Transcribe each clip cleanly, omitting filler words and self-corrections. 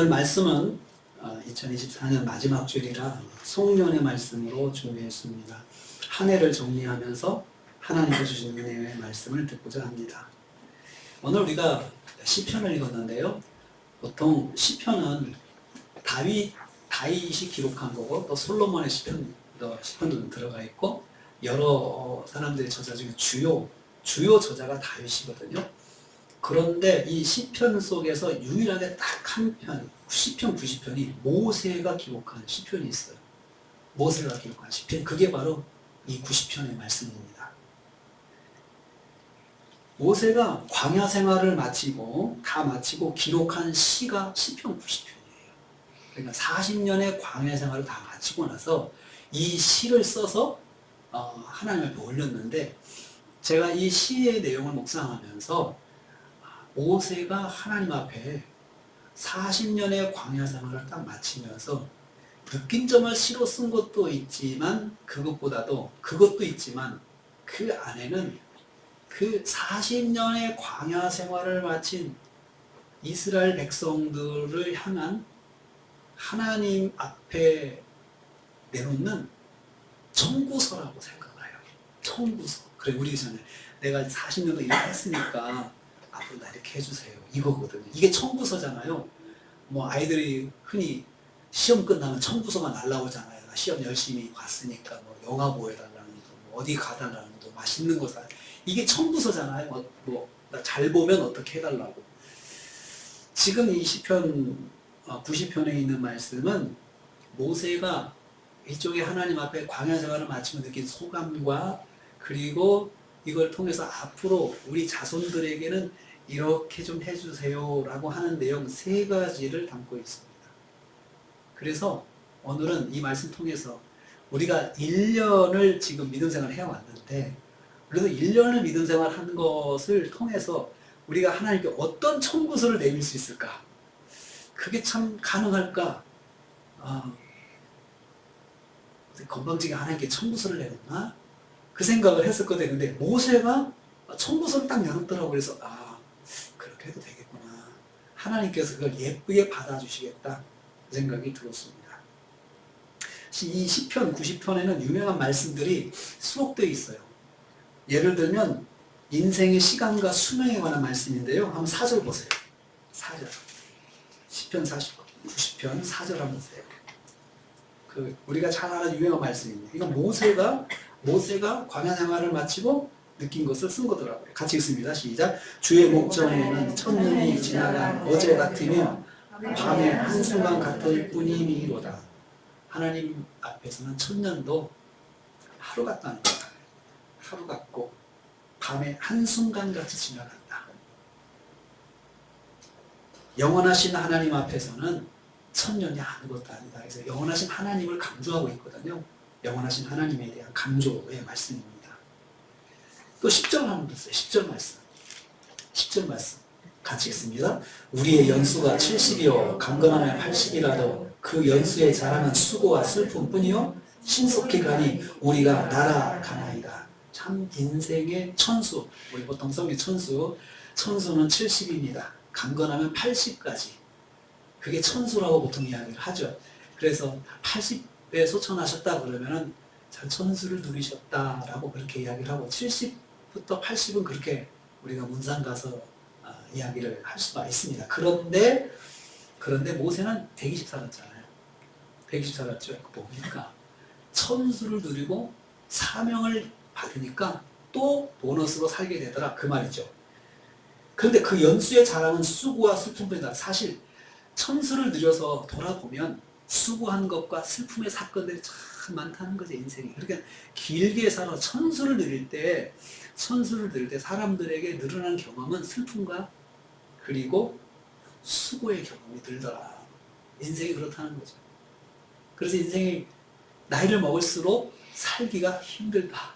오늘 말씀은 2024년 마지막 주일이라 송년의 말씀으로 준비했습니다. 한 해를 정리하면서 하나님께서 주신 은혜의 말씀을 듣고자 합니다. 오늘 우리가 시편을 읽었는데요. 보통 시편은 다윗이 기록한 거고 또 솔로몬의 시편도 들어가 있고 여러 사람들의 저자 중에 주요 저자가 다윗이거든요. 그런데 이 시편 속에서 유일하게 딱 한 편, 시편 90편이 모세가 기록한 시편이 있어요. 모세가 기록한 시편, 그게 바로 이 90편의 말씀입니다. 모세가 광야 생활을 마치고 기록한 시가 시편 90편이에요. 그러니까 40년의 광야 생활을 다 마치고 나서 이 시를 써서 하나님 앞에 올렸는데, 제가 이 시의 내용을 묵상하면서 모세가 하나님 앞에 40년의 광야 생활을 딱 마치면서 느낀 점을 시로 쓴 것도 있지만 그것도 있지만 그 안에는 그 40년의 광야 생활을 마친 이스라엘 백성들을 향한 하나님 앞에 내놓는 청구서라고 생각을 해요. 청구서. 그래, 우리 전에 내가 40년도 이렇게 했으니까 앞으로 나 이렇게 해주세요, 이거거든요. 이게 청구서잖아요. 뭐 아이들이 흔히 시험 끝나면 청구서가 날라오잖아요. 나 시험 열심히 봤으니까 뭐 영화 보여달라는 거, 뭐 어디 가달라는 거, 맛있는 거 사. 이게 청구서잖아요. 나 잘 보면 어떻게 해달라고. 지금 이 시편 90편에 있는 말씀은 모세가 이쪽에 하나님 앞에 광야 생활을 마치고 느낀 소감과, 그리고 이걸 통해서 앞으로 우리 자손들에게는 이렇게 좀 해주세요 라고 하는 내용 3가지를 담고 있습니다. 그래서 오늘은 이 말씀 통해서 우리가 1년을 지금 믿음 생활을 해왔는데, 그래도 1년을 믿음 생활 한 것을 통해서 우리가 하나님께 어떤 청구서를 내밀 수 있을까? 그게 참 가능할까? 건방지게 하나님께 청구서를 내렸나? 그 생각을 했었거든요. 근데 모세가 청구서를 딱 내놓더라고요. 그래서 그렇게 해도 되겠구나. 하나님께서 그걸 예쁘게 받아주시겠다, 그 생각이 들었습니다. 이 시편 90편에는 유명한 말씀들이 수록되어 있어요. 예를 들면 인생의 시간과 수명에 관한 말씀인데요. 한번 4절 보세요. 4절. 시편 90편 4절 한번 보세요. 우리가 잘 아는 유명한 말씀입니다. 이건 모세가 광야 생활을 마치고 느낀 것을 쓴 거더라고요. 같이 읽습니다. 시작. 주의 목전에는 천년이 지나간 어제 같으며 밤의 한순간 같을 뿐이미로다. 하나님 앞에서는 천년도 하루 같다는 거예요. 하루 같고 밤의 한순간 같이 지나간다. 영원하신 하나님 앞에서는 천년이 아무것도 아니다. 그래서 영원하신 하나님을 강조하고 있거든요. 영원하신 하나님에 대한 강조의 말씀입니다. 또 10절 한번 보세요. 10절 말씀. 10절 말씀. 같이 읽습니다. 우리의 연수가 70이요 강건하면 80이라도 그 연수의 자랑은 수고와 슬픔뿐이요 신속히 가니 우리가 날아가나이다. 참 인생의 천수. 우리 보통 성의 천수는 70입니다. 강건하면 80까지. 그게 천수라고 보통 이야기를 하죠. 그래서 80에 소천하셨다 그러면은 참 천수를 누리셨다라고 그렇게 이야기를 하고, 70부터 80은 그렇게 우리가 문상 가서 이야기를 할 수가 있습니다. 그런데 모세는 120 살았잖아요. 120 살았죠. 보니까 천수를 누리고 사명을 받으니까 또 보너스로 살게 되더라, 그 말이죠. 그런데 그 연수의 자랑은 수고와 슬픔뿐이다. 사실 천수를 누려서 돌아보면 수고한 것과 슬픔의 사건들이 참 많다는 거죠, 인생이. 그러니까 길게 살아 천수를 누릴 때 사람들에게 늘어난 경험은 슬픔과 그리고 수고의 경험이 들더라. 인생이 그렇다는 거죠. 그래서 인생이 나이를 먹을수록 살기가 힘들다.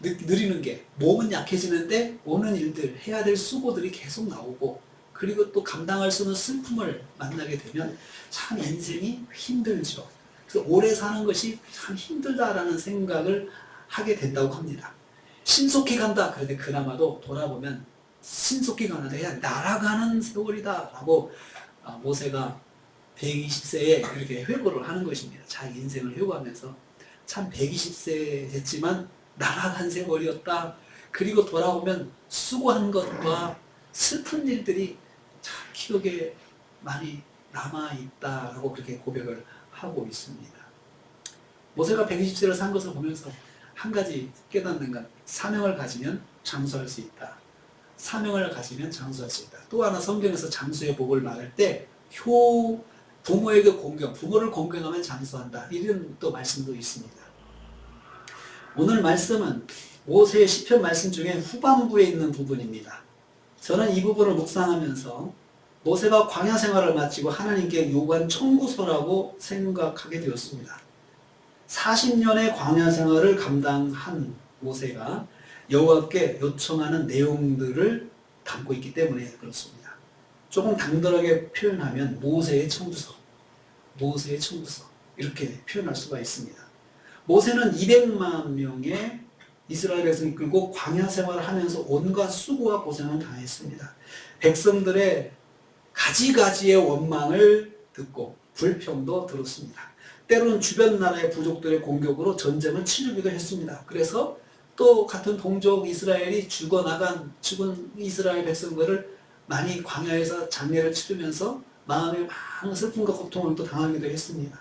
느리는 게, 몸은 약해지는데 오는 일들, 해야 될 수고들이 계속 나오고, 그리고 또 감당할 수 없는 슬픔을 만나게 되면 참 인생이 힘들죠. 그래서 오래 사는 것이 참 힘들다라는 생각을 하게 된다고 합니다. 신속히 간다. 그런데 그나마도 돌아보면 신속히 가는데 그냥 날아가는 세월이다 라고 모세가 120세에 이렇게 회고를 하는 것입니다. 자기 인생을 회고하면서 참 120세 됐지만 날아간 세월이었다. 그리고 돌아오면 수고한 것과 슬픈 일들이 참 기억에 많이 남아있다라고 그렇게 고백을 하고 있습니다. 모세가 120세를 산 것을 보면서 한 가지 깨닫는 건 사명을 가지면 장수할 수 있다. 사명을 가지면 장수할 수 있다. 또 하나 성경에서 장수의 복을 말할 때 부모에게 공경, 부모를 공경하면 장수한다. 이런 또 말씀도 있습니다. 오늘 말씀은 모세의 시편 말씀 중에 후반부에 있는 부분입니다. 저는 이 부분을 묵상하면서 모세가 광야 생활을 마치고 하나님께 요구한 청구서라고 생각하게 되었습니다. 40년의 광야 생활을 감당한 모세가 여호와께 요청하는 내용들을 담고 있기 때문에 그렇습니다. 조금 당돌하게 표현하면 모세의 청구서 이렇게 표현할 수가 있습니다. 모세는 200만 명의 이스라엘 백성을 이끌고 광야 생활을 하면서 온갖 수고와 고생을 당했습니다. 백성들의 가지가지의 원망을 듣고 불평도 들었습니다. 때로는 주변 나라의 부족들의 공격으로 전쟁을 치르기도 했습니다. 그래서 또 같은 동족 이스라엘이 죽은 이스라엘 백성들을 많이 광야에서 장례를 치르면서 마음에 많은 슬픔과 고통을 또 당하기도 했습니다.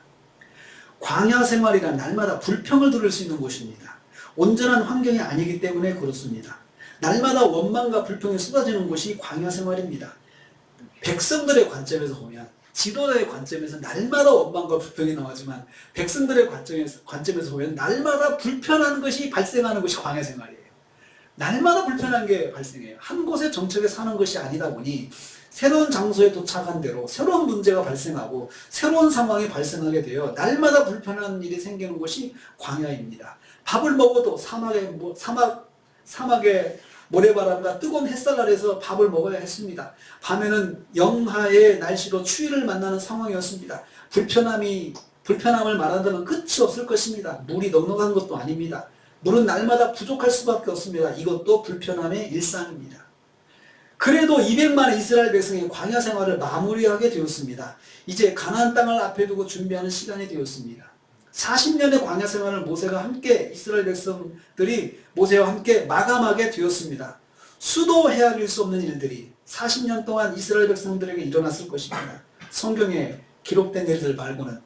광야 생활이란 날마다 불평을 들을 수 있는 곳입니다. 온전한 환경이 아니기 때문에 그렇습니다. 날마다 원망과 불평이 쏟아지는 곳이 광야 생활입니다. 백성들의 관점에서 보면, 지도자의 관점에서 날마다 원망과 불평이 나오지만 백성들의 관점에서 보면 날마다 불편한 것이 발생하는 것이 광야 생활이에요. 날마다 불편한 게 발생해요. 한 곳에 정착해 사는 것이 아니다 보니 새로운 장소에 도착한 대로 새로운 문제가 발생하고 새로운 상황이 발생하게 되어 날마다 불편한 일이 생기는 것이 광야입니다. 밥을 먹어도 사막의 모래바람과 뜨거운 햇살 아래서 밥을 먹어야 했습니다. 밤에는 영하의 날씨로 추위를 만나는 상황이었습니다. 불편함을 말한다면 끝이 없을 것입니다. 물이 넉넉한 것도 아닙니다. 물은 날마다 부족할 수밖에 없습니다. 이것도 불편함의 일상입니다. 그래도 200만의 이스라엘 백성이 광야 생활을 마무리하게 되었습니다. 이제 가나안 땅을 앞에 두고 준비하는 시간이 되었습니다. 40년의 광야 생활을 모세가 함께 이스라엘 백성들이 모세와 함께 마감하게 되었습니다. 수도 헤아릴 수 없는 일들이 40년 동안 이스라엘 백성들에게 일어났을 것입니다. 성경에 기록된 일들 말고는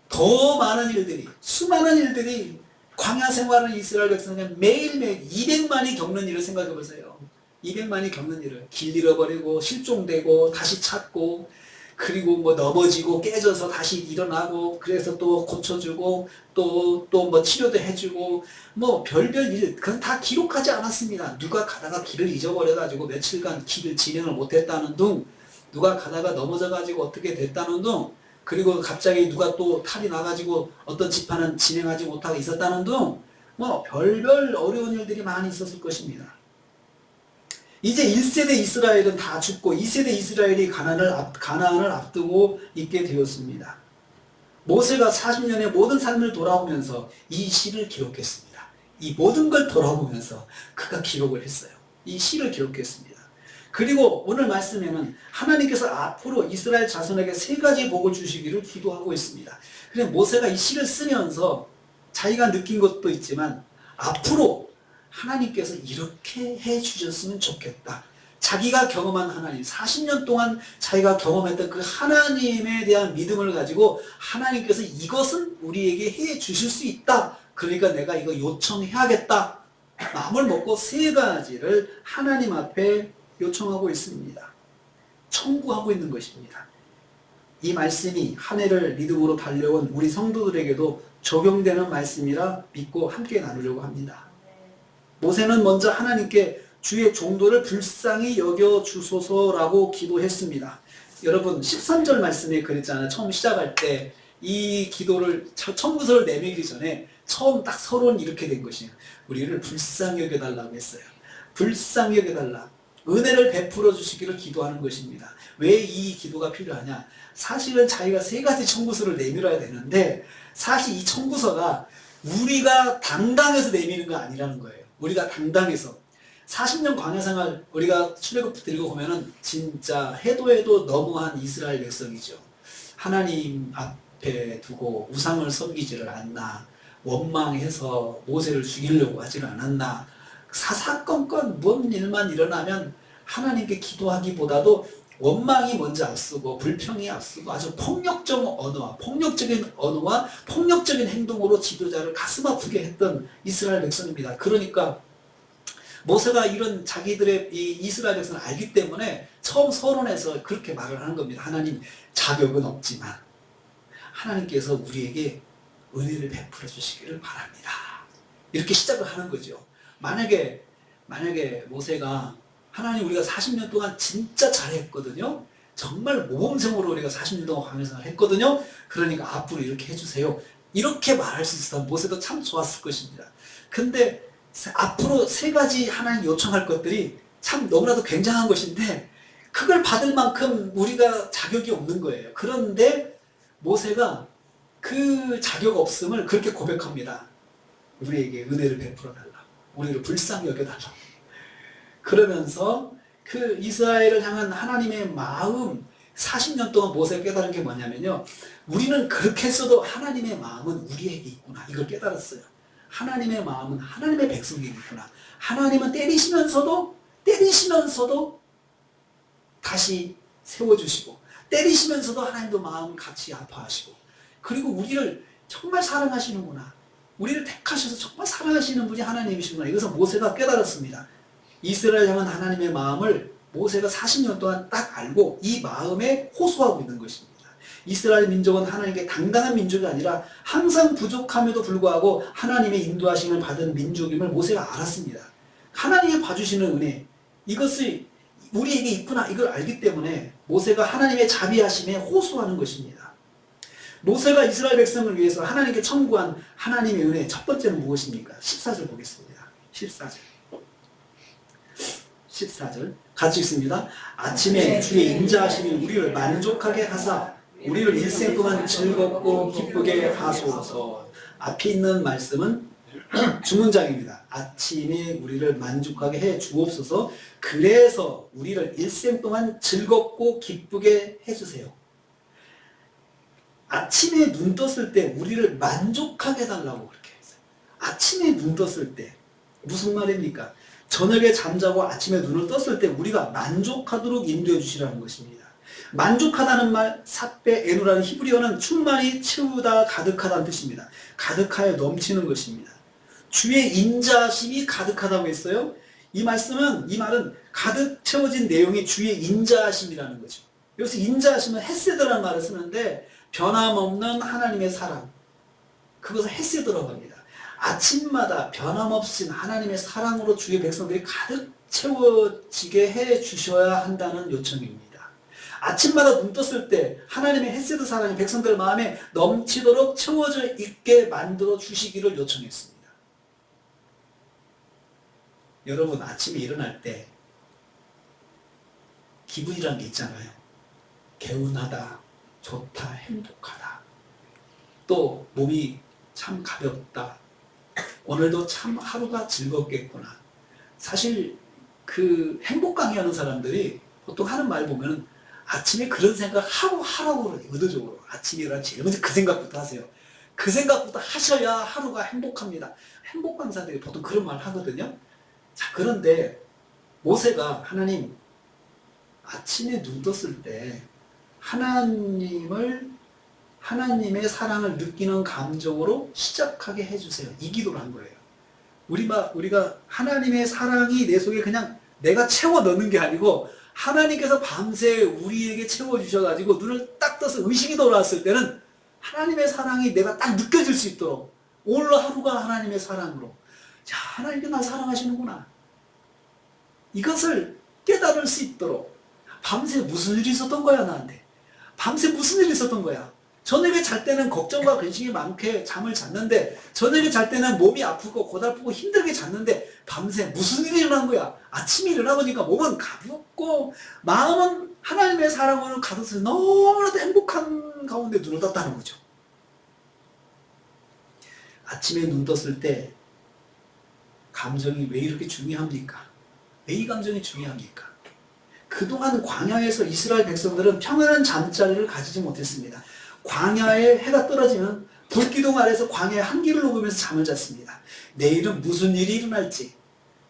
더 많은 일들이, 수많은 일들이 광야 생활을 이스라엘 백성은 매일매일 200만이 겪는 일을 생각해 보세요. 200만이 겪는 일을 길 잃어버리고 실종되고 다시 찾고 그리고 뭐 넘어지고 깨져서 다시 일어나고 그래서 또 고쳐주고 또 뭐 치료도 해주고 뭐 별별 일 그건 다 기록하지 않았습니다. 누가 가다가 길을 잊어버려가지고 며칠간 길을 진행을 못했다는 둥, 누가 가다가 넘어져가지고 어떻게 됐다는 둥, 그리고 갑자기 누가 또 탈이 나가지고 어떤 집안은 진행하지 못하고 있었다는 둥, 뭐 별별 어려운 일들이 많이 있었을 것입니다. 이제 1세대 이스라엘은 다 죽고 2세대 이스라엘이 가나안을 앞두고 있게 되었습니다. 모세가 40년의 모든 삶을 돌아오면서 이 시를 기록했습니다. 이 모든 걸 돌아보면서 그가 기록을 했어요. 이 시를 기록했습니다. 그리고 오늘 말씀에는 하나님께서 앞으로 이스라엘 자손에게 3가지 복을 주시기를 기도하고 있습니다. 그래서 모세가 이 시를 쓰면서 자기가 느낀 것도 있지만 앞으로 하나님께서 이렇게 해주셨으면 좋겠다. 자기가 경험한 하나님, 40년 동안 자기가 경험했던 그 하나님에 대한 믿음을 가지고 하나님께서 이것은 우리에게 해주실 수 있다. 그러니까 내가 이거 요청해야겠다. 마음을 먹고 3가지를 하나님 앞에 요청하고 있습니다. 청구하고 있는 것입니다. 이 말씀이 한 해를 믿음으로 달려온 우리 성도들에게도 적용되는 말씀이라 믿고 함께 나누려고 합니다. 모세는 먼저 하나님께 주의 종도를 불쌍히 여겨주소서라고 기도했습니다. 여러분 13절 말씀에 그랬잖아요. 처음 시작할 때 이 기도를 청구서를 내밀기 전에 처음 딱 서론이 이렇게 된 것이에요. 우리를 불쌍히 여겨달라고 했어요. 불쌍히 여겨달라. 은혜를 베풀어 주시기를 기도하는 것입니다. 왜 이 기도가 필요하냐? 사실은 자기가 3가지 청구서를 내밀어야 되는데 사실 이 청구서가 우리가 당당해서 내미는 거 아니라는 거예요. 우리가 당당해서 40년 광야생활 우리가 출애굽 들고 보면은 진짜 해도 너무한 이스라엘 백성이죠. 하나님 앞에 두고 우상을 섬기지를 않나, 원망해서 모세를 죽이려고 하지를 않았나, 사사건건 뭔 일만 일어나면 하나님께 기도하기보다도 원망이 먼저 앞서고 불평이 앞서고 아주 폭력적인 언어와 폭력적인 행동으로 지도자를 가슴 아프게 했던 이스라엘 백성입니다. 그러니까 모세가 이런 자기들의 이 이스라엘 백성을 알기 때문에 처음 서론에서 그렇게 말을 하는 겁니다. 하나님, 자격은 없지만 하나님께서 우리에게 은혜를 베풀어 주시기를 바랍니다. 이렇게 시작을 하는 거죠. 만약에 모세가 하나님, 우리가 40년 동안 진짜 잘했거든요. 정말 모범생으로 우리가 40년 동안 광야생활을 했거든요. 그러니까 앞으로 이렇게 해주세요. 이렇게 말할 수 있었다면 모세도 참 좋았을 것입니다. 근데 앞으로 세 가지 하나님 요청할 것들이 참 너무나도 굉장한 것인데 그걸 받을 만큼 우리가 자격이 없는 거예요. 그런데 모세가 그 자격 없음을 그렇게 고백합니다. 우리에게 은혜를 베풀어 달라고, 우리를 불쌍히 여겨달라고. 그러면서 그 이스라엘을 향한 하나님의 마음, 40년 동안 모세가 깨달은 게 뭐냐면요, 우리는 그렇게 했어도 하나님의 마음은 우리에게 있구나, 이걸 깨달았어요. 하나님의 마음은 하나님의 백성에게 있구나. 하나님은 때리시면서도 다시 세워주시고, 때리시면서도 하나님도 마음 같이 아파하시고, 그리고 우리를 정말 사랑하시는구나, 우리를 택하셔서 정말 사랑하시는 분이 하나님이시구나, 이것을 모세가 깨달았습니다. 이스라엘 향한 하나님의 마음을 모세가 40년 동안 딱 알고 이 마음에 호소하고 있는 것입니다. 이스라엘 민족은 하나님께 당당한 민족이 아니라 항상 부족함에도 불구하고 하나님의 인도하심을 받은 민족임을 모세가 알았습니다. 하나님이 봐주시는 은혜, 이것이 우리에게 있구나, 이걸 알기 때문에 모세가 하나님의 자비하심에 호소하는 것입니다. 모세가 이스라엘 백성을 위해서 하나님께 청구한 하나님의 은혜, 첫 번째는 무엇입니까? 14절 보겠습니다. 14절 같이 읽습니다. 아침에 주의 인자하심이 우리를 만족하게 하사 우리를 일생 동안 즐겁고 기쁘게 하소서. 앞에 있는 말씀은 주문장입니다. 아침에 우리를 만족하게 해 주옵소서. 그래서 우리를 일생 동안 즐겁고 기쁘게 해주세요. 아침에 눈 떴을 때 우리를 만족하게 해달라고 그렇게 했어요. 아침에 눈 떴을 때 무슨 말입니까? 저녁에 잠자고 아침에 눈을 떴을 때 우리가 만족하도록 인도해 주시라는 것입니다. 만족하다는 말, 삿베 에누라는 히브리어는 충만히 채우다, 가득하다는 뜻입니다. 가득하여 넘치는 것입니다. 주의 인자하심이 가득하다고 했어요. 이 말은 가득 채워진 내용이 주의 인자하심이라는 거죠. 여기서 인자하심은 헤세드라는 말을 쓰는데 변함없는 하나님의 사랑, 그것을 헤세드라고 합니다. 아침마다 변함없인 하나님의 사랑으로 주의 백성들이 가득 채워지게 해 주셔야 한다는 요청입니다. 아침마다 눈 떴을 때 하나님의 헤세드 사랑이 백성들 마음에 넘치도록 채워져 있게 만들어 주시기를 요청했습니다. 여러분, 아침에 일어날 때 기분이란 게 있잖아요. 개운하다, 좋다, 행복하다. 또 몸이 참 가볍다. 오늘도 참 하루가 즐겁겠구나. 사실 그 행복 강의하는 사람들이 보통 하는 말 보면 아침에 그런 생각 하고 하라고 그러죠. 의도적으로. 아침에 일어나 제일 먼저 그 생각부터 하세요. 그 생각부터 하셔야 하루가 행복합니다. 행복 강사들이 보통 그런 말 하거든요. 자, 그런데 모세가 하나님, 아침에 눈 떴을 때 하나님의 사랑을 느끼는 감정으로 시작하게 해주세요. 이 기도를 한 거예요. 우리가 하나님의 사랑이 내 속에 그냥 내가 채워 넣는 게 아니고 하나님께서 밤새 우리에게 채워주셔가지고 눈을 딱 떠서 의식이 돌아왔을 때는 하나님의 사랑이 내가 딱 느껴질 수 있도록, 오늘 하루가 하나님의 사랑으로, 자, 하나님께 날 사랑하시는구나, 이것을 깨달을 수 있도록, 밤새 무슨 일이 있었던 거야 나한테, 밤새 무슨 일이 있었던 거야, 저녁에 잘 때는 걱정과 근심이 많게 잠을 잤는데, 저녁에 잘 때는 몸이 아프고 고달프고 힘들게 잤는데 밤새 무슨 일이 일어난 거야. 아침에 일어나보니까 몸은 가볍고 마음은 하나님의 사랑으로 가득해서 너무나도 행복한 가운데 눈을 떴다는 거죠. 아침에 눈 떴을 때 감정이 왜 이렇게 중요합니까? 왜 이 감정이 중요합니까? 그동안 광야에서 이스라엘 백성들은 평안한 잠자리를 가지지 못했습니다. 광야에 해가 떨어지면 불기둥 아래서 광야의 한기를 녹으면서 잠을 잤습니다. 내일은 무슨 일이 일어날지,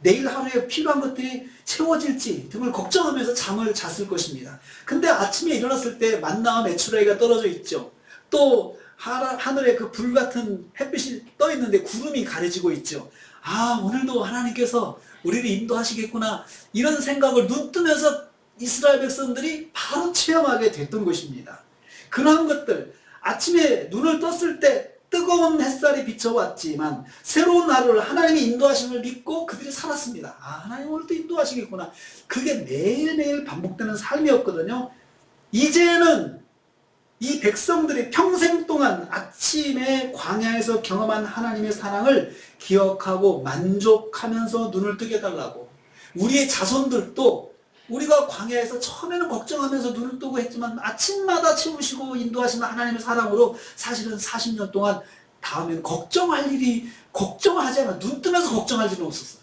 내일 하루에 필요한 것들이 채워질지 등을 걱정하면서 잠을 잤을 것입니다. 근데 아침에 일어났을 때 만나와 메추라기가 떨어져 있죠. 또 하늘에 그 불같은 햇빛이 떠 있는데 구름이 가려지고 있죠. 아, 오늘도 하나님께서 우리를 인도하시겠구나, 이런 생각을 눈 뜨면서 이스라엘 백성들이 바로 체험하게 됐던 것입니다. 그러한 것들, 아침에 눈을 떴을 때 뜨거운 햇살이 비춰왔지만 새로운 하루를 하나님의 인도하심을 믿고 그들이 살았습니다. 아, 하나님 오늘도 인도하시겠구나. 그게 매일매일 반복되는 삶이었거든요. 이제는 이 백성들이 평생 동안 아침에 광야에서 경험한 하나님의 사랑을 기억하고 만족하면서 눈을 뜨게 해달라고, 우리의 자손들도 우리가 광야에서 처음에는 걱정하면서 눈을 뜨고 했지만 아침마다 채우시고 인도하시는 하나님의 사랑으로 사실은 40년 동안 다음에는 걱정하지 않아, 눈 뜨면서 걱정할 일은 없었어요.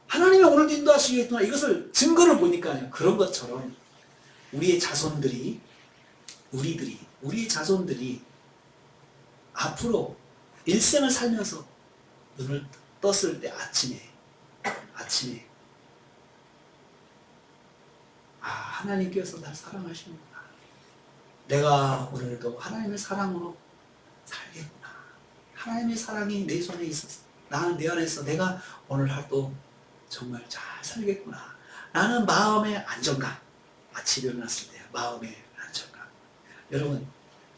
하나님이 오늘도 인도하시겠구나, 이것을 증거를 보니까요. 그런 것처럼 우리의 자손들이, 우리의 자손들이 앞으로 일생을 살면서 눈을 떴을 때 아침에 아, 하나님께서 날 사랑하시는구나, 내가 오늘도 하나님의 사랑으로 살겠구나, 하나님의 사랑이 내 손에 있어서, 나는 내 안에 있어, 내가 오늘 하루도 정말 잘 살겠구나, 라는 마음의 안정감, 아침에 일어났을 때 마음의 안정감. 여러분,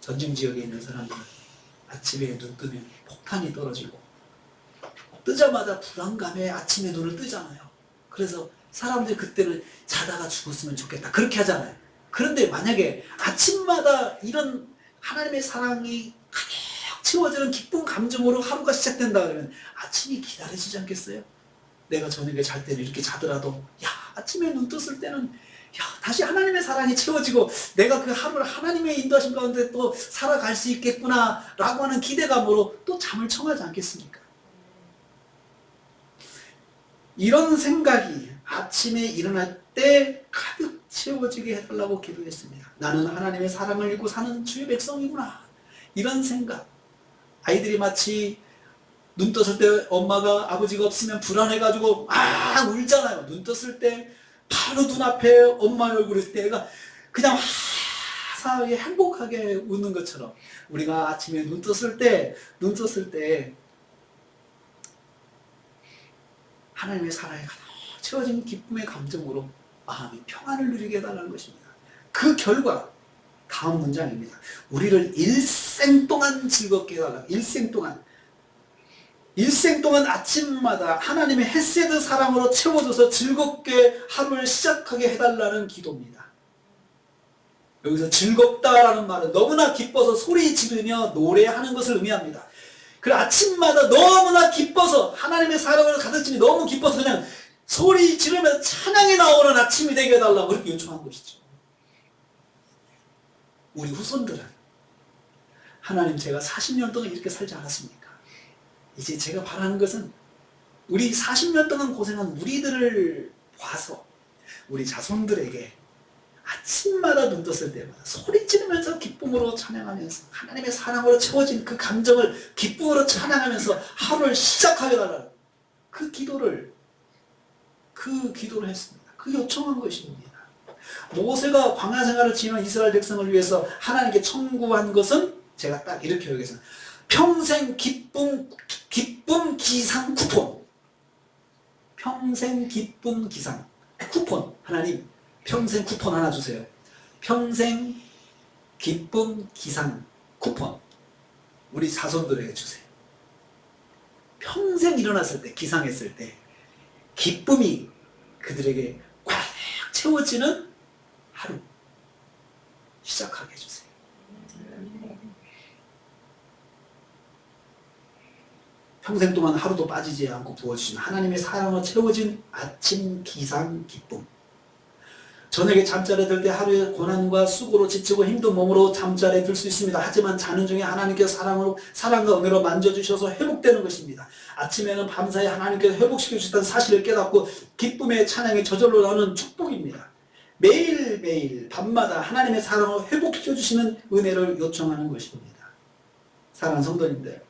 전쟁지역에 있는 사람들은 아침에 눈 뜨면 폭탄이 떨어지고 뜨자마자 불안감에 아침에 눈을 뜨잖아요. 그래서 사람들이 그때는 자다가 죽었으면 좋겠다, 그렇게 하잖아요. 그런데 만약에 아침마다 이런 하나님의 사랑이 가득 채워지는 기쁜 감정으로 하루가 시작된다 그러면 아침이 기다려지지 않겠어요? 내가 저녁에 잘 때는 이렇게 자더라도 아침에 눈 떴을 때는 다시 하나님의 사랑이 채워지고 내가 그 하루를 하나님의 인도하심 가운데 또 살아갈 수 있겠구나 라고 하는 기대감으로 또 잠을 청하지 않겠습니까? 이런 생각이 아침에 일어날 때 가득 채워지게 해달라고 기도했습니다. 나는 하나님의 사랑을 입고 사는 주의 백성이구나, 이런 생각. 아이들이 마치 눈 떴을 때 엄마가 아버지가 없으면 불안해가지고 막 울잖아요. 눈 떴을 때 바로 눈앞에 엄마의 얼굴이 있을 때 애가 그냥 화사하게 행복하게 웃는 것처럼 우리가 아침에 눈 떴을 때 하나님의 사랑이 가득 채워진 기쁨의 감정으로 마음이 평안을 누리게 해달라는 것입니다. 그 결과 다음 문장입니다. 우리를 일생 동안 즐겁게 해달라. 일생 동안 아침마다 하나님의 헤세드 사랑으로 채워줘서 즐겁게 하루를 시작하게 해달라는 기도입니다. 여기서 즐겁다라는 말은 너무나 기뻐서 소리 지르며 노래하는 것을 의미합니다. 그 아침마다 너무나 기뻐서 하나님의 사랑으로 가득 차니 너무 기뻐서 그냥 소리 지르면서 찬양이 나오는 아침이 되게 해달라고 그렇게 요청한 것이죠. 우리 후손들은 하나님, 제가 40년 동안 이렇게 살지 않았습니까? 이제 제가 바라는 것은 우리 40년 동안 고생한 우리들을 봐서 우리 자손들에게 아침마다 눈 떴을 때마다 소리 지르면서 기쁨으로 찬양하면서 하나님의 사랑으로 채워진 그 감정을 기쁨으로 찬양하면서 하루를 시작하게 달라는 그 기도를 했습니다. 그 요청한 것입니다. 모세가 광야 생활을 지낸 이스라엘 백성을 위해서 하나님께 청구한 것은 제가 딱 이렇게 여기서 평생 기쁨 기상 쿠폰. 평생 기쁨 기상 쿠폰. 하나님, 평생 쿠폰 하나 주세요. 평생 기쁨 기상 쿠폰 우리 자손들에게 주세요. 평생 일어났을 때, 기상했을 때 기쁨이 그들에게 꽉 채워지는 하루 시작하게 해주세요. 평생 동안 하루도 빠지지 않고 부어주신 하나님의 사랑으로 채워진 아침 기상 기쁨. 저녁에 잠자리에 들 때 하루의 고난과 수고로 지치고 힘든 몸으로 잠자리에 들 수 있습니다. 하지만 자는 중에 하나님께서 사랑과 은혜로 만져주셔서 회복되는 것입니다. 아침에는 밤사이 하나님께서 회복시켜 주셨다는 사실을 깨닫고 기쁨의 찬양이 저절로 나오는 축복입니다. 매일매일 밤마다 하나님의 사랑을 회복시켜 주시는 은혜를 요청하는 것입니다. 사랑하는 성도님들,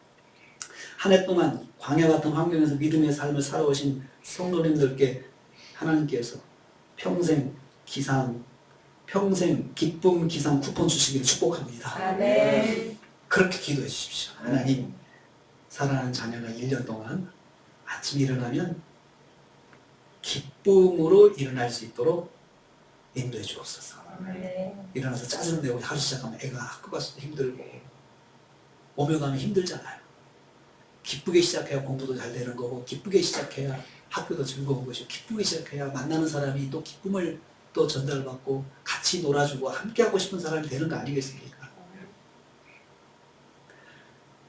한 해 동안 광야 같은 환경에서 믿음의 삶을 살아오신 성도님들께 하나님께서 평생 기쁨 기상 쿠폰 주시기를 축복합니다. 아멘. 그렇게 기도해 주십시오. 하나님, 사랑하는 자녀가 1년 동안 아침에 일어나면 기쁨으로 일어날 수 있도록 인도해 주옵소서. 아멘. 일어나서 짜증내고 하루 시작하면 애가 학교 가서 힘들고 오며 가면 힘들잖아요. 기쁘게 시작해야 공부도 잘 되는 거고, 기쁘게 시작해야 학교도 즐거운 것이고, 기쁘게 시작해야 만나는 사람이 또 기쁨을 또 전달받고 같이 놀아주고 함께하고 싶은 사람이 되는 거 아니겠습니까?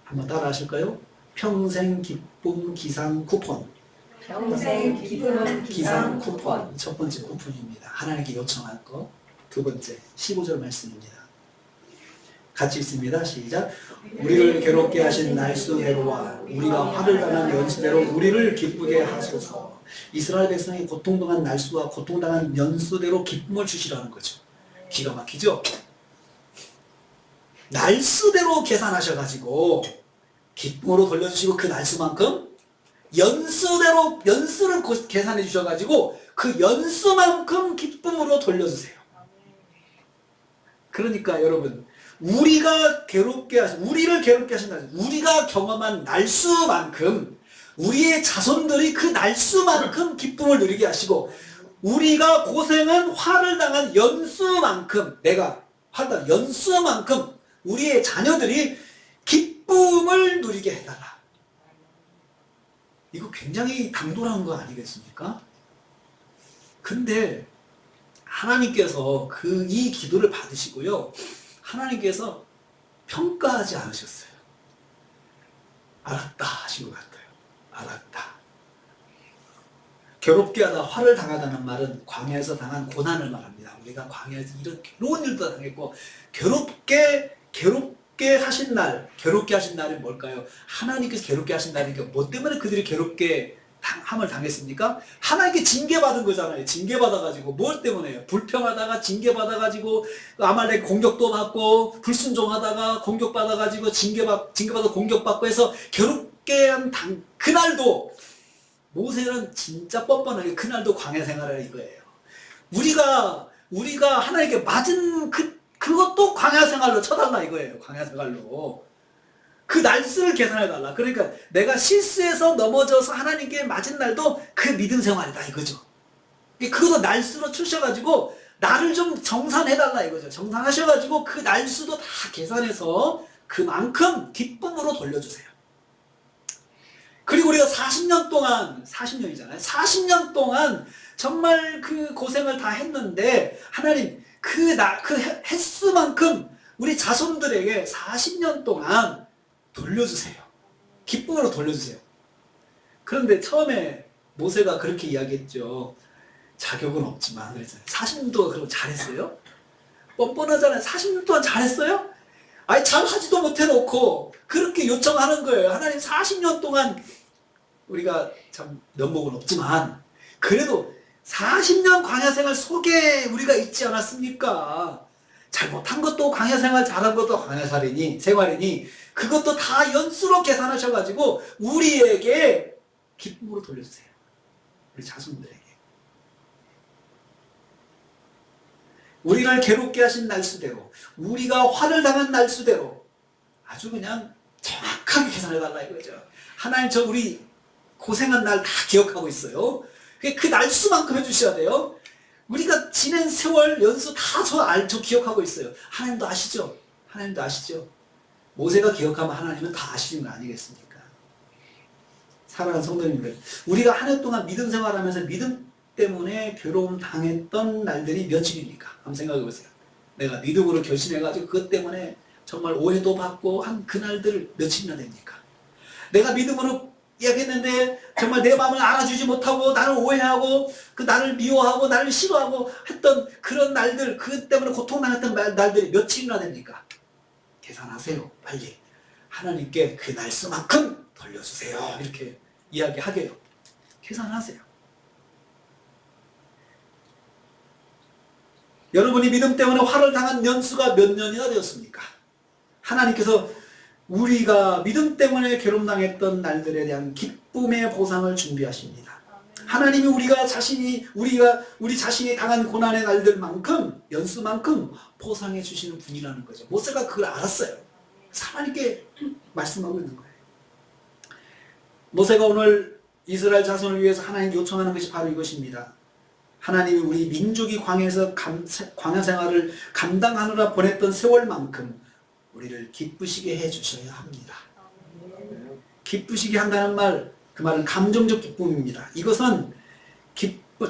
한번 따라 하실까요? 평생 기쁨 기상 쿠폰. 평생 기쁨 기상 쿠폰. 첫 번째 쿠폰입니다. 하나님께 요청할 거. 두 번째 15절 말씀입니다. 같이 있습니다. 시작. 우리를 괴롭게 하신 날수대로와 우리가 화를 당한 연수대로 우리를 기쁘게 하소서. 이스라엘 백성이 고통당한 날수와 고통당한 연수대로 기쁨을 주시라는 거죠. 기가 막히죠? 날수대로 계산하셔가지고 기쁨으로 돌려주시고, 그 날수만큼 연수를 계산해 주셔가지고 그 연수만큼 기쁨으로 돌려주세요. 그러니까 여러분, 우리를 괴롭게 하신 날, 우리가 경험한 날수만큼 우리의 자손들이 그 날수만큼 기쁨을 누리게 하시고, 우리가 고생한 화를 당한 연수만큼, 내가 화를 당한 연수만큼 우리의 자녀들이 기쁨을 누리게 해달라. 이거 굉장히 당돌한 거 아니겠습니까? 근데 하나님께서 이 기도를 받으시고요, 하나님께서 평가하지 않으셨어요. 알았다 하신 것 같아요. 알았다. 괴롭게 하다 화를 당하다는 말은 광야에서 당한 고난을 말합니다. 우리가 광야에서 이런 괴로운 일도 당했고, 괴롭게 하신 날이 뭘까요? 하나님께서 괴롭게 하신 날이니까 뭐 때문에 그들이 괴롭게 함을 당했습니까? 하나님께 징계받은 거잖아요. 징계받아가지고, 뭘 때문에요? 불평하다가 징계받아가지고 아말렉 공격도 받고, 불순종하다가 공격받아가지고 징계받아 공격받고 해서 괴롭게 한 그날도 모세는 진짜 뻔뻔하게 그날도 광야 생활을 이거예요. 우리가 하나님께 맞은 그것도 광야 생활로 쳐달라 이거예요. 광야 생활로. 그 날수를 계산해달라. 그러니까 내가 실수해서 넘어져서 하나님께 맞은 날도 그 믿음 생활이다 이거죠. 그것도 날수로 추셔가지고 나를 좀 정산해달라 이거죠. 정산하셔가지고 그 날수도 다 계산해서 그만큼 기쁨으로 돌려주세요. 그리고 우리가 40년 동안, 40년이잖아요. 40년 동안 정말 그 고생을 다 했는데, 하나님 그 횟수만큼 우리 자손들에게 40년 동안 돌려주세요. 기쁨으로 돌려주세요. 그런데 처음에 모세가 그렇게 이야기했죠. 자격은 없지만 그랬잖아요. 40년 동안 그럼 잘했어요? 뻔뻔하잖아요. 40년 동안 잘했어요? 아니 잘하지도 못해놓고 그렇게 요청하는 거예요. 하나님 40년 동안 우리가 참 면목은 없지만 그래도 40년 광야생활 속에 우리가 있지 않았습니까? 잘못한 것도 광야생활, 잘한 것도 생활이니 그것도 다 연수로 계산하셔가지고 우리에게 기쁨으로 돌려주세요. 우리 자손들에게. 우리를 괴롭게 하신 날수대로, 우리가 화를 당한 날수대로 아주 그냥 정확하게 계산해달라 이거죠. 하나님 우리 고생한 날 다 기억하고 있어요. 그 날수만큼 해주셔야 돼요. 우리가 지낸 세월 연수 다 저 기억하고 있어요. 하나님도 아시죠? 하나님도 아시죠? 모세가 기억하면 하나님은 다 아시는 거 아니겠습니까? 사랑하는 성도님들, 우리가 한 해 동안 믿음 생활하면서 믿음 때문에 괴로움 당했던 날들이 며칠입니까? 한번 생각해 보세요. 내가 믿음으로 결심해가지고 그것 때문에 정말 오해도 받고 한 그날들 며칠이나 됩니까? 내가 믿음으로 이야기했는데 정말 내 마음을 알아주지 못하고 나를 오해하고 그 나를 미워하고 나를 싫어하고 했던 그런 날들, 그 때문에 고통당했던 날들이 며칠이나 됩니까? 계산하세요. 빨리. 하나님께 그 날수만큼 돌려주세요. 이렇게 이야기하게요. 계산하세요. 여러분이 믿음 때문에 화를 당한 연수가 몇 년이나 되었습니까? 하나님께서 우리가 믿음 때문에 괴롭당했던 날들에 대한 기쁨의 보상을 준비하십니다. 하나님이 우리 자신이 당한 고난의 날들만큼, 연수만큼 보상해 주시는 분이라는 거죠. 모세가 그걸 알았어요. 하나님께 말씀하고 있는 거예요. 모세가 오늘 이스라엘 자손을 위해서 하나님 요청하는 것이 바로 이것입니다. 하나님이 우리 민족이 광야 생활을 감당하느라 보냈던 세월만큼 우리를 기쁘시게 해주셔야 합니다. 기쁘시게 한다는 말, 그 말은 감정적 기쁨입니다. 이것은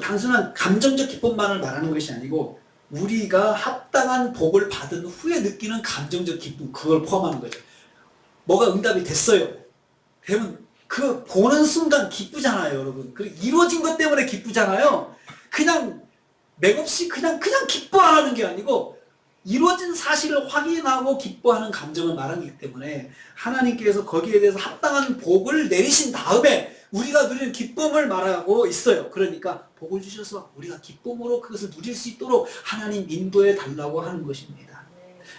단순한 감정적 기쁨만을 말하는 것이 아니고 우리가 합당한 복을 받은 후에 느끼는 감정적 기쁨, 그걸 포함하는 거죠. 뭐가 응답이 됐어요. 되면 그 보는 순간 기쁘잖아요, 여러분. 그리고 이루어진 것 때문에 기쁘잖아요. 그냥 맥없이 그냥 기뻐하는 게 아니고 이루어진 사실을 확인하고 기뻐하는 감정을 말하기 때문에 하나님께서 거기에 대해서 합당한 복을 내리신 다음에 우리가 누리는 기쁨을 말하고 있어요. 그러니까 복을 주셔서 우리가 기쁨으로 그것을 누릴 수 있도록 하나님 인도해 달라고 하는 것입니다.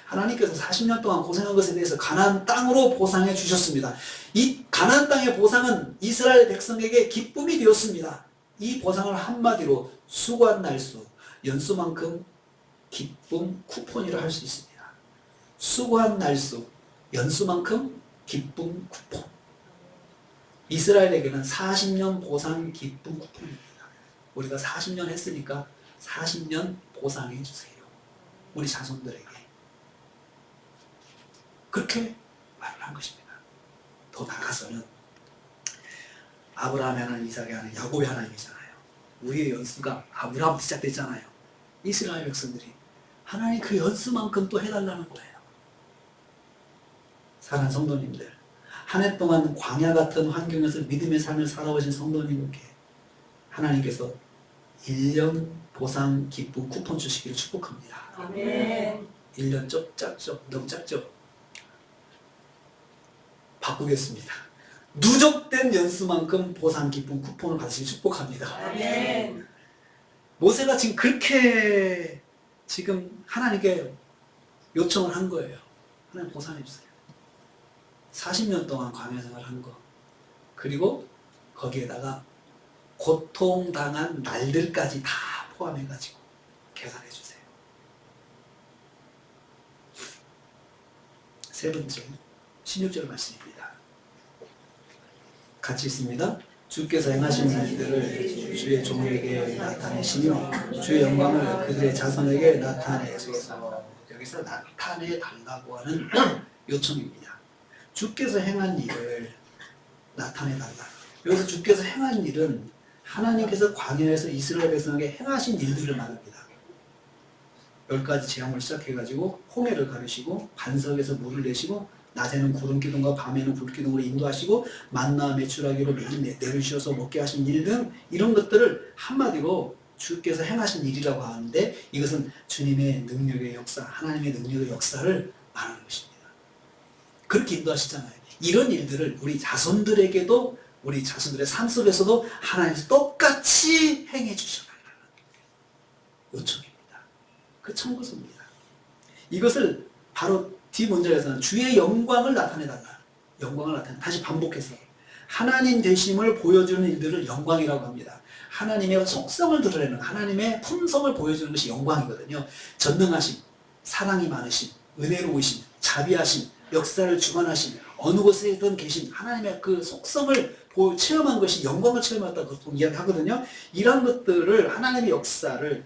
하나님께서 40년 동안 고생한 것에 대해서 가나안 땅으로 보상해 주셨습니다. 이 가나안 땅의 보상은 이스라엘 백성에게 기쁨이 되었습니다. 이 보상을 한마디로 수고한 날수, 연수만큼 기쁨 쿠폰이라 할 수 있습니다. 수고한 날수, 연수만큼 기쁨 쿠폰. 이스라엘에게는 40년 보상 기쁨 쿠폰입니다. 우리가 40년 했으니까 40년 보상해 주세요. 우리 자손들에게. 그렇게 말을 한 것입니다. 더 나아가서는 아브라함의 하나님, 이삭의 하나님, 야곱의 하나님이잖아요. 우리의 연수가 아브라함부터 시작됐잖아요. 이스라엘 백성들이 하나님 그 연수만큼 또 해달라는 거예요. 사랑하는 성도님들, 한 해 동안 광야 같은 환경에서 믿음의 삶을 살아오신 성도님께 하나님께서 1년 보상 기쁨 쿠폰 주시기를 축복합니다. 아멘. 1년 짧죠? 너무 짧죠? 바꾸겠습니다. 누적된 연수만큼 보상 기쁨 쿠폰을 받으시길 축복합니다. 아멘. 모세가 지금 그렇게 지금 하나님께 요청을 한 거예요. 하나님 보상해 주세요. 40년 동안 광야 생활을 한 거. 그리고 거기에다가 고통당한 날들까지 다 포함해가지고 계산해 주세요. 세 번째, 16절 말씀입니다. 같이 있습니다. 주께서 행하신 일들을 주의 종에게 나타내시며 주의 영광을 그들의 자손에게 나타내소서. 여기서 나타내 달라고 하는 요청입니다. 주께서 행한 일을 나타내 달라. 여기서 주께서 행한 일은 하나님께서 광야에서 이스라엘 백성에게 행하신 일들을 말합니다. 10가지 재앙을 시작해가지고 홍해를 가르시고 반석에서 물을 내시고 낮에는 구름 기둥과 밤에는 불 기둥으로 인도하시고 만나 메추라기로 매일 내리셔서 먹게 하신 일 등 이런 것들을 한마디로 주께서 행하신 일이라고 하는데 이것은 주님의 능력의 역사, 하나님의 능력의 역사를 말하는 것입니다. 그렇게 인도하시잖아요. 이런 일들을 우리 자손들에게도 우리 자손들의 삶 속에서도 하나님께서 똑같이 행해 주셔달라는 요청입니다. 그 청구서입니다. 이것을 바로 뒷문장에서는 주의 영광을 나타내달라. 영광을 나타내. 다시 반복해서 하나님 되심을 보여주는 일들을 영광이라고 합니다. 하나님의 속성을 드러내는 하나님의 품성을 보여주는 것이 영광이거든요. 전능하심, 사랑이 많으심, 은혜로우심, 자비하심, 역사를 주관하심, 어느 곳에든 계신 하나님의 그 속성을 체험한 것이 영광을 체험했다고 보통 이야기하거든요. 이런 것들을 하나님의 역사를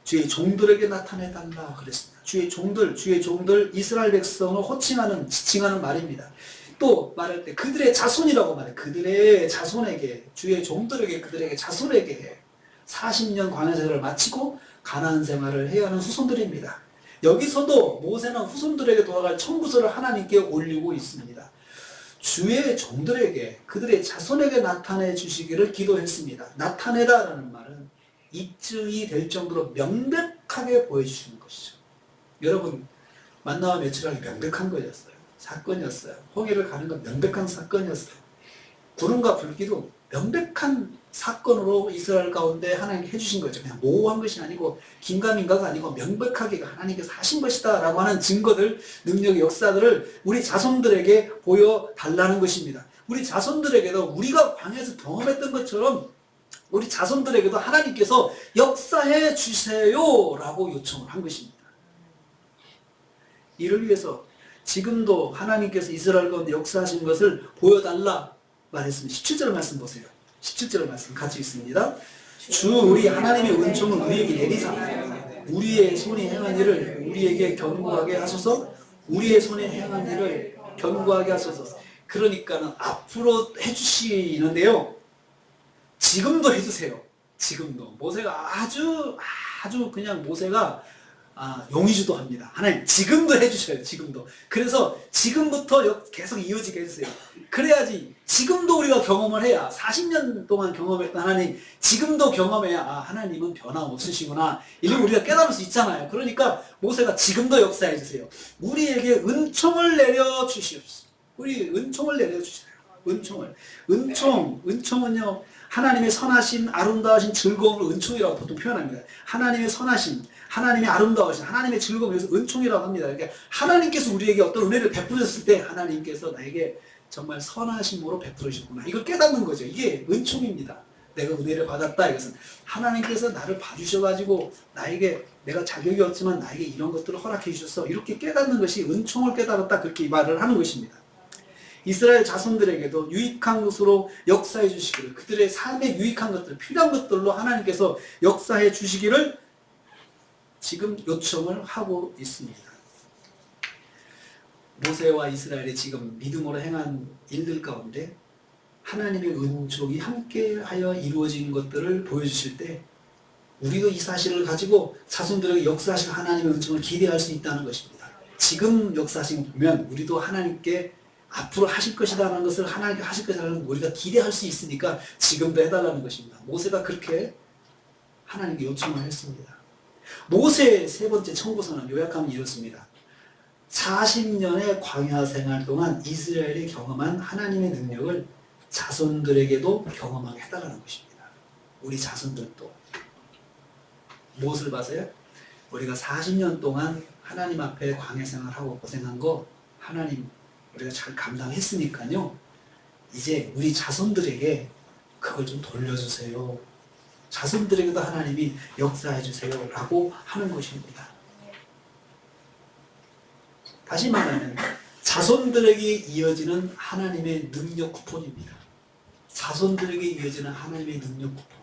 주의 종들에게 나타내달라 그랬습니다. 주의 종들 이스라엘 백성을 호칭하는 지칭하는 말입니다. 또 말할 때 그들의 자손이라고 말해요. 그들의 자손에게 주의 종들에게 그들에게 자손에게 40년 광야 생활을 마치고 가나안 생활을 해야 하는 후손들입니다. 여기서도 모세는 후손들에게 돌아갈 청구서를 하나님께 올리고 있습니다. 주의 종들에게 그들의 자손에게 나타내 주시기를 기도했습니다. 나타내다라는 말은 입증이 될 정도로 명백하게 보여주시는 것이죠. 여러분 만나와 며칠하기 명백한 거였어요. 사건이었어요. 홍해를 가는 건 명백한 사건이었어요. 구름과 불기도 명백한 사건으로 이스라엘 가운데 하나님께 해주신 거죠. 그냥 모호한 것이 아니고 긴가민가가 아니고 명백하게 하나님께서 하신 것이다 라고 하는 증거들, 능력의 역사들을 우리 자손들에게 보여달라는 것입니다. 우리 자손들에게도 우리가 광야에서 경험했던 것처럼 우리 자손들에게도 하나님께서 역사해 주세요 라고 요청을 한 것입니다. 이를 위해서 지금도 하나님께서 이스라엘 가운데 역사하신 것을 보여달라 말했습니다. 17절 말씀 보세요. 17절 말씀 같이 있습니다. 주 우리 하나님의 은총을 우리에게 내리사 우리의 손이 행한 일을 우리에게 견고하게 하소서. 우리의 손에 행한 일을 견고하게 하소서. 그러니까는 앞으로 해주시는데요. 지금도 해주세요. 지금도. 모세가 아주 그냥 모세가 용의주도 합니다. 하나님 지금도 해주셔요. 지금도. 그래서 지금부터 계속 이어지게 해주세요. 그래야지 지금도 우리가 경험을 해야 40년 동안 경험했던 하나님 지금도 경험해야 하나님은 변함없으시구나 이를 우리가 깨달을 수 있잖아요. 그러니까 모세가 지금도 역사해 주세요. 우리에게 은총을 내려 주시옵소서. 우리 은총을 내려 주시세요. 은총은요 하나님의 선하신 아름다우신 즐거움을 은총이라고 보통 표현합니다. 하나님의 선하신 하나님의 아름다우신 하나님의 즐거움을 위해서 은총이라고 합니다. 그러니까 하나님께서 우리에게 어떤 은혜를 베푸셨을 때 하나님께서 나에게 정말 선하심으로 베풀으셨구나 이걸 깨닫는 거죠. 이게 은총입니다. 내가 은혜를 받았다. 이것은 하나님께서 나를 봐주셔가지고 나에게 내가 자격이 없지만 나에게 이런 것들을 허락해 주셔서 이렇게 깨닫는 것이 은총을 깨달았다. 그렇게 말을 하는 것입니다. 이스라엘 자손들에게도 유익한 것으로 역사해 주시기를 그들의 삶에 유익한 것들 필요한 것들로 하나님께서 역사해 주시기를 지금 요청을 하고 있습니다. 모세와 이스라엘이 지금 믿음으로 행한 일들 가운데 하나님의 은총이 함께하여 이루어진 것들을 보여주실 때 우리도 이 사실을 가지고 자손들에게 역사하실 하나님의 은총을 기대할 수 있다는 것입니다. 지금 역사하신 거 보면 우리도 하나님께 앞으로 하실 것이라는 것을 하나님께 하실 것이라는 우리가 기대할 수 있으니까 지금도 해달라는 것입니다. 모세가 그렇게 하나님께 요청을 했습니다. 모세의 세 번째 청구서는 요약하면 이렇습니다. 40년의 광야 생활 동안 이스라엘이 경험한 하나님의 능력을 자손들에게도 경험하게 해달라는 것입니다. 우리 자손들도 무엇을 봐서요? 우리가 40년 동안 하나님 앞에 광야 생활하고 고생한 거 하나님 우리가 잘 감당했으니까요. 이제 우리 자손들에게 그걸 좀 돌려주세요. 자손들에게도 하나님이 역사해 주세요 라고 하는 것입니다. 다시 말하면 자손들에게 이어지는 하나님의 능력 쿠폰입니다. 자손들에게 이어지는 하나님의 능력 쿠폰.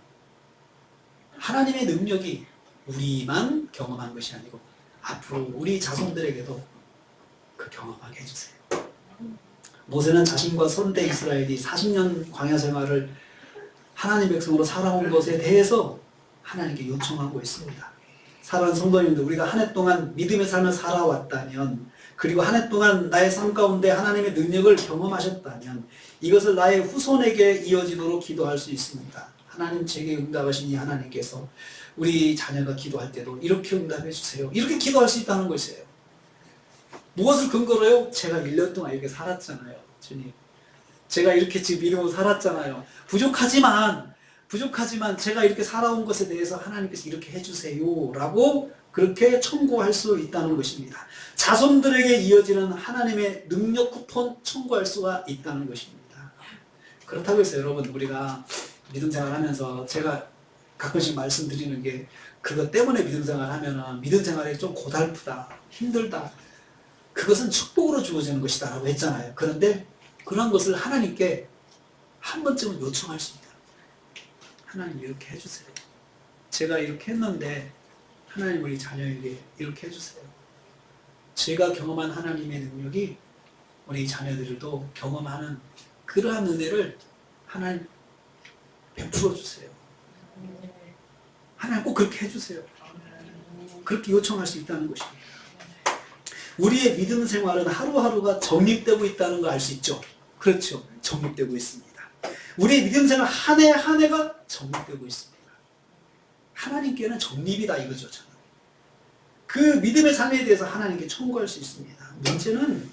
하나님의 능력이 우리만 경험한 것이 아니고 앞으로 우리 자손들에게도 그 경험하게 해주세요. 모세는 자신과 선대 이스라엘이 40년 광야 생활을 하나님 백성으로 살아온 것에 대해서 하나님께 요청하고 있습니다. 사랑하는 성도님들, 우리가 한 해 동안 믿음의 삶을 살아왔다면, 그리고 한 해 동안 나의 삶 가운데 하나님의 능력을 경험하셨다면 이것을 나의 후손에게 이어지도록 기도할 수 있습니다. 하나님 제게 응답하신 이 하나님께서 우리 자녀가 기도할 때도 이렇게 응답해 주세요. 이렇게 기도할 수 있다는 것이에요. 무엇을 근거로요? 제가 1년 동안 이렇게 살았잖아요. 주님. 제가 이렇게 지금 믿음으로 살았잖아요. 부족하지만 제가 이렇게 살아온 것에 대해서 하나님께서 이렇게 해주세요 라고 그렇게 청구할 수 있다는 것입니다. 자손들에게 이어지는 하나님의 능력 쿠폰 청구할 수가 있다는 것입니다. 그렇다고 해서 여러분 우리가 믿음 생활하면서 제가 가끔씩 말씀드리는 게 그것 때문에 믿음 생활하면 믿음 생활이 좀 고달프다, 힘들다, 그것은 축복으로 주어지는 것이다 라고 했잖아요. 그런데 그런 것을 하나님께 한 번쯤은 요청할 수 있다. 하나님 이렇게 해주세요. 제가 이렇게 했는데 하나님 우리 자녀에게 이렇게 해주세요. 제가 경험한 하나님의 능력이 우리 자녀들도 경험하는 그러한 은혜를 하나님 베풀어 주세요. 하나님 꼭 그렇게 해주세요. 그렇게 요청할 수 있다는 것입니다. 우리의 믿음 생활은 하루하루가 정립되고 있다는 걸 알 수 있죠. 그렇죠. 정립되고 있습니다. 우리의 믿음 생활 한 해 한 해가 정립되고 있습니다. 하나님께는 정립이다 이거죠. 저는. 그 믿음의 삶에 대해서 하나님께 청구할 수 있습니다. 문제는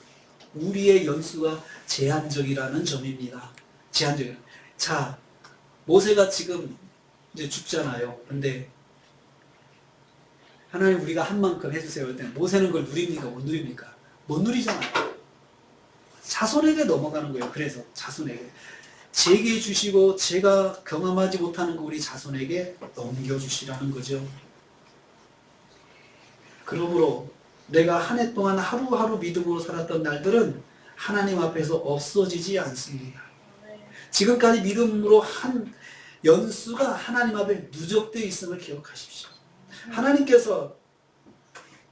우리의 연수가 제한적이라는 점입니다. 제한적. 자, 모세가 지금 이제 죽잖아요. 근데 하나님 우리가 한 만큼 해주세요. 그때 모세는 그걸 누립니까? 못 누립니까? 못 누리잖아요. 자손에게 넘어가는 거예요. 그래서 자손에게. 제게 주시고 제가 경험하지 못하는 거 우리 자손에게 넘겨주시라는 거죠. 그러므로 내가 한 해 동안 하루하루 믿음으로 살았던 날들은 하나님 앞에서 없어지지 않습니다. 지금까지 믿음으로 한 연수가 하나님 앞에 누적되어 있음을 기억하십시오. 하나님께서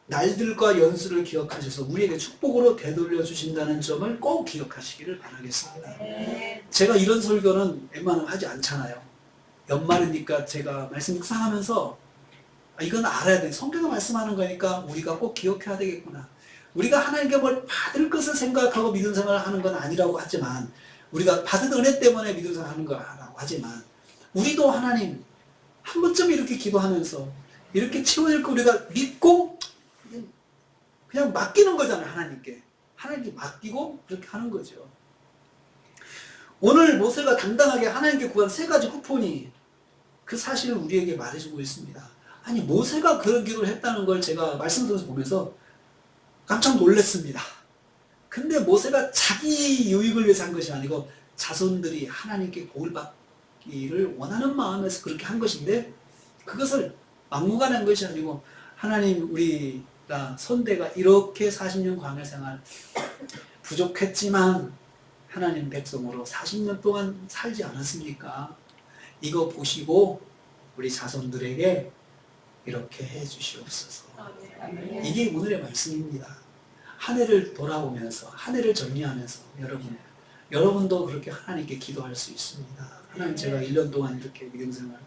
날들과 연수를 기억하셔서 우리에게 축복으로 되돌려 주신다는 점을 꼭 기억하시기를 바라겠습니다. 제가 이런 설교는 웬만하면 하지 않잖아요. 연말이니까 제가 말씀 묵상하면서 이건 알아야 돼. 성경가 말씀하는 거니까 우리가 꼭 기억해야 되겠구나. 우리가 하나님께 뭘 받을 것을 생각하고 믿음 생활을 하는 건 아니라고 하지만, 우리가 받은 은혜 때문에 믿음 생활을 하는 거라고 하지만, 우리도 하나님 한 번쯤 이렇게 기도하면서 이렇게 채워질 거 우리가 믿고 그냥 맡기는 거잖아요. 하나님께. 하나님께 맡기고 그렇게 하는 거죠. 오늘 모세가 당당하게 하나님께 구한 세 가지 쿠폰이 그 사실을 우리에게 말해주고 있습니다. 아니, 모세가 그런 기도를 했다는 걸 제가 말씀드려서 보면서 깜짝 놀랐습니다. 근데 모세가 자기 유익을 위해서 한 것이 아니고 자손들이 하나님께 복을 받기를 원하는 마음에서 그렇게 한 것인데, 그것을 막무가내한 것이 아니고 하나님 우리가 선대가 이렇게 40년 광야 생활 부족했지만 하나님 백성으로 40년 동안 살지 않았습니까? 이거 보시고 우리 자손들에게 이렇게 해 주시옵소서. 이게 오늘의 말씀입니다. 한 해를 돌아보면서, 한 해를 정리하면서 여러분도 그렇게 하나님께 기도할 수 있습니다. 하나님, 제가 1년 동안 이렇게 믿음 생활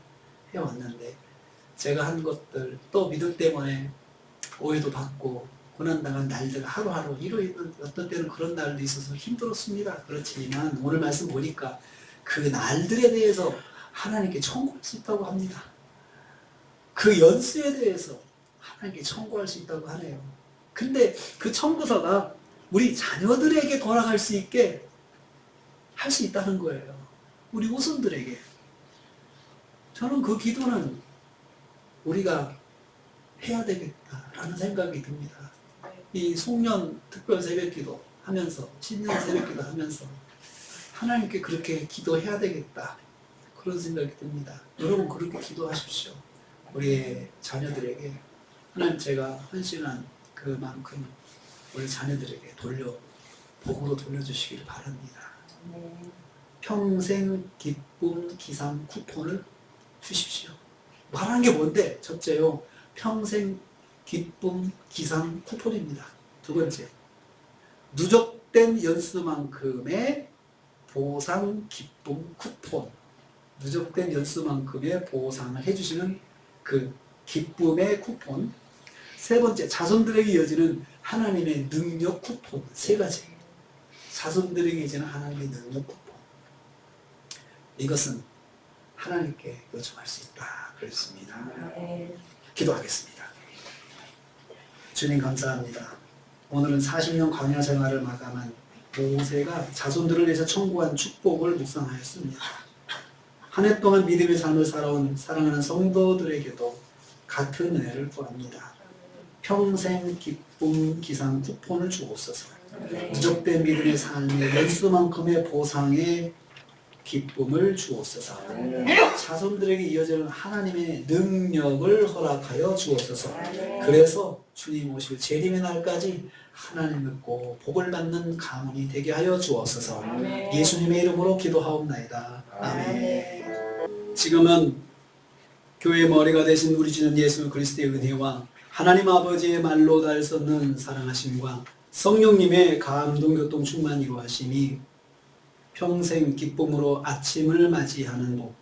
해왔는데 제가 한 것들, 또 믿음 때문에 오해도 받고 고난당한 날들 하루하루 이루어지는, 어떤 때는 그런 날도 있어서 힘들었습니다. 그렇지만 오늘 말씀 보니까 그 날들에 대해서 하나님께 청구할 수 있다고 합니다. 그 연수에 대해서 하나님께 청구할 수 있다고 하네요. 근데 그 청구서가 우리 자녀들에게 돌아갈 수 있게 할 수 있다는 거예요. 우리 후손들에게. 저는 그 기도는 우리가 해야 되겠다라는 생각이 듭니다. 이 송년 특별 새벽기도 하면서, 신년 새벽기도 하면서 하나님께 그렇게 기도해야 되겠다, 그런 생각이 듭니다. 여러분 그렇게 기도하십시오. 우리의 자녀들에게 하나님, 제가 헌신한 그만큼 우리 자녀들에게 복으로 돌려주시기를 바랍니다. 평생 기쁨 기상 쿠폰을 주십시오. 말하는 게 뭔데? 첫째요, 평생 기쁨 기상 쿠폰입니다. 두 번째, 누적된 연수만큼의 보상 기쁨 쿠폰. 누적된 연수만큼의 보상을 해주시는 그 기쁨의 쿠폰. 세 번째, 자손들에게 이어지는 하나님의 능력 쿠폰. 세 가지. 자손들에게 이어지는 하나님의 능력 쿠폰. 이것은 하나님께 요청할 수 있다 그랬습니다. 기도하겠습니다. 주님 감사합니다. 오늘은 40년 광야 생활을 마감한 모세가 자손들을 위해서 청구한 축복을 묵상하였습니다. 한 해 동안 믿음의 삶을 살아온 사랑하는 성도들에게도 같은 은혜를 구합니다. 평생 기쁨 기상 쿠폰을 주옵소서. 누적된 믿음의 삶의 연수만큼의 보상의 기쁨을 주옵소서. 자손들에게 이어지는 하나님의 능력을 허락하여 주옵소서. 그래서 주님 오실 재림의 날까지 하나님 믿고 복을 받는 가문이 되게 하여 주옵소서. 예수님의 이름으로 기도하옵나이다. 아멘. 지금은 교회의 머리가 되신 우리 주님 예수 그리스도의 은혜와 하나님 아버지의 말로 닿을 수 없는 사랑하심과 성령님의 감동 교통 충만 이루하심이 평생 기쁨으로 아침을 맞이하는 복,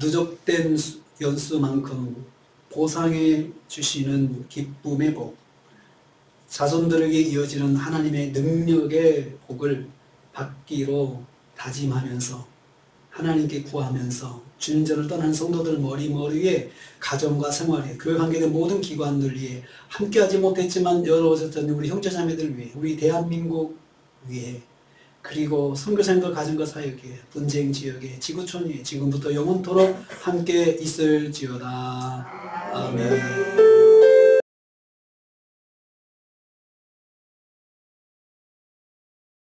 누적된 연수만큼 보상해 주시는 기쁨의 복, 자손들에게 이어지는 하나님의 능력의 복을 받기로 다짐하면서 하나님께 구하면서 주님전을 떠난 성도들 머리에 가정과 생활에 교회 관계된 모든 기관들 위해 함께하지 못했지만 열어졌던 우리 형제자매들 위해 우리 대한민국 위해 그리고 선교사님들 가정과 사역에 분쟁 지역에 지구촌 위에 지금부터 영원토록 함께 있을지어다. 아멘.